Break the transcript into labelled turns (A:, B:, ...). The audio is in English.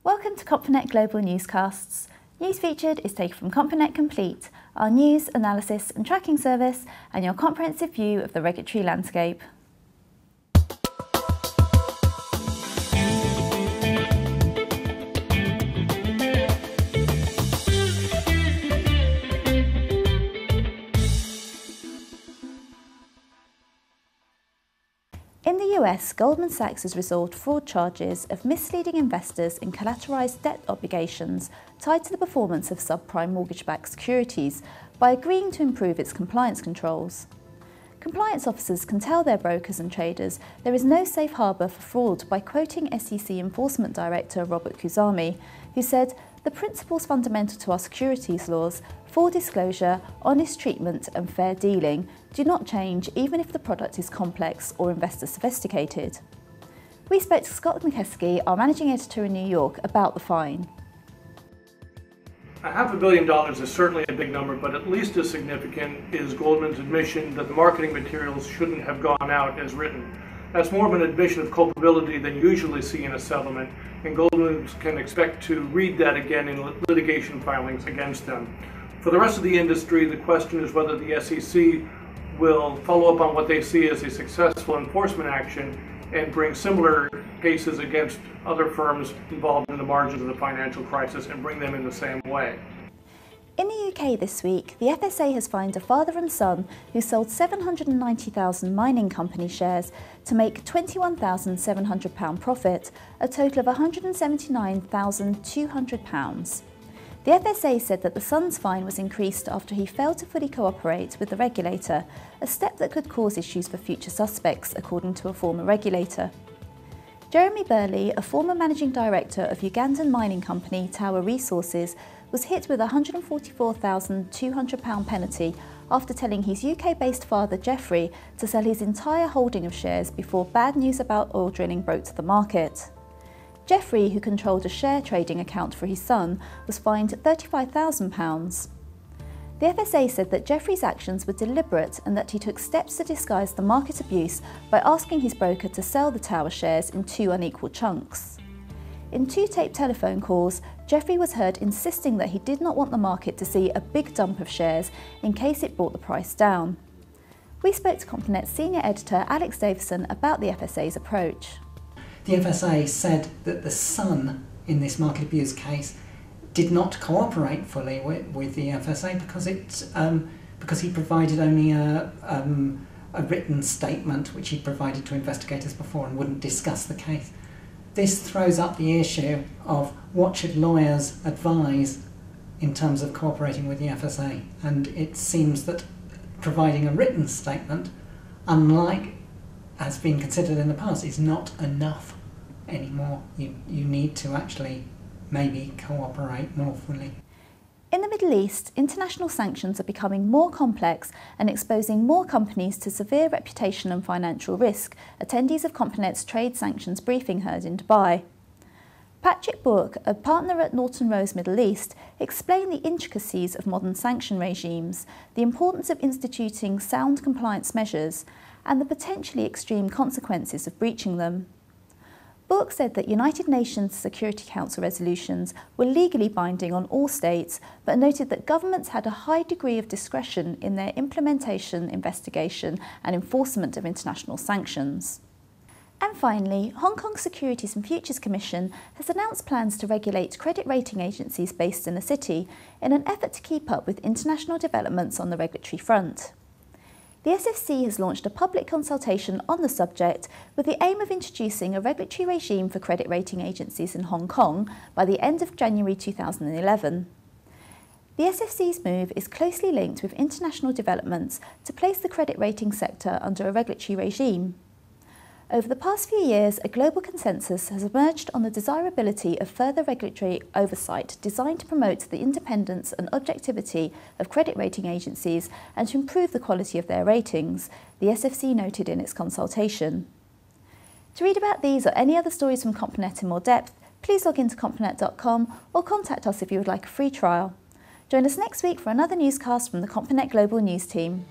A: Welcome to Complinet Global Newscasts. News featured is taken from Complinet Complete, our news, analysis and tracking service, and your comprehensive view of the regulatory landscape. In the US, Goldman Sachs has resolved fraud charges of misleading investors in collateralized debt obligations tied to the performance of subprime mortgage-backed securities by agreeing to improve its compliance controls. Compliance officers can tell their brokers and traders there is no safe harbour for fraud by quoting SEC Enforcement Director Robert Khuzami, who said, "The principles fundamental to our securities laws, full disclosure, honest treatment and fair dealing, do not change even if the product is complex or investor sophisticated." We spoke to Scott McKeskey, our managing editor in New York, about the fine.
B: $500 million is certainly a big number, but at least as significant is Goldman's admission that the marketing materials shouldn't have gone out as written. That's more of an admission of culpability than you usually see in a settlement, and Goldman can expect to read that again in litigation filings against them. For the rest of the industry, the question is whether the SEC will follow up on what they see as a successful enforcement action and bring similar cases against other firms involved in the margins of the financial crisis and bring them in the same way.
A: In the UK this week, the FSA has fined a father and son who sold 790,000 mining company shares to make £21,700 profit, a total of £179,200. The FSA said that the son's fine was increased after he failed to fully cooperate with the regulator, a step that could cause issues for future suspects, according to a former regulator. Jeremy Burley, a former managing director of Ugandan mining company Tower Resources, was hit with a £144,200 penalty after telling his UK-based father Jeffrey to sell his entire holding of shares before bad news about oil drilling broke to the market. Jeffrey, who controlled a share trading account for his son, was fined £35,000. The FSA said that Jeffrey's actions were deliberate and that he took steps to disguise the market abuse by asking his broker to sell the Tower shares in two unequal chunks. In two taped telephone calls, Jeffrey was heard insisting that he did not want the market to see a big dump of shares in case it brought the price down. We spoke to Complinet senior editor Alex Davison about the FSA's approach.
C: The FSA said that the son in this market abuse case did not cooperate fully with the FSA because he provided only a written statement which he provided to investigators before and wouldn't discuss the case. This throws up the issue of what should lawyers advise in terms of cooperating with the FSA, and it seems that providing a written statement, unlike has been considered in the past, is not enough anymore. You need to actually maybe cooperate more fully.
A: In the Middle East, international sanctions are becoming more complex and exposing more companies to severe reputation and financial risk, attendees of Complinet's trade sanctions briefing heard in Dubai. Patrick Bourke, a partner at Norton Rose Middle East, explained the intricacies of modern sanction regimes, the importance of instituting sound compliance measures, and the potentially extreme consequences of breaching them. Bourke said that United Nations Security Council resolutions were legally binding on all states, but noted that governments had a high degree of discretion in their implementation, investigation and enforcement of international sanctions. And finally, Hong Kong Securities and Futures Commission has announced plans to regulate credit rating agencies based in the city in an effort to keep up with international developments on the regulatory front. The SFC has launched a public consultation on the subject with the aim of introducing a regulatory regime for credit rating agencies in Hong Kong by the end of January 2011. The SFC's move is closely linked with international developments to place the credit rating sector under a regulatory regime. Over the past few years, a global consensus has emerged on the desirability of further regulatory oversight designed to promote the independence and objectivity of credit rating agencies and to improve the quality of their ratings, the SFC noted in its consultation. To read about these or any other stories from Complinet in more depth, please log into complinet.com or contact us if you would like a free trial. Join us next week for another newscast from the Complinet Global News team.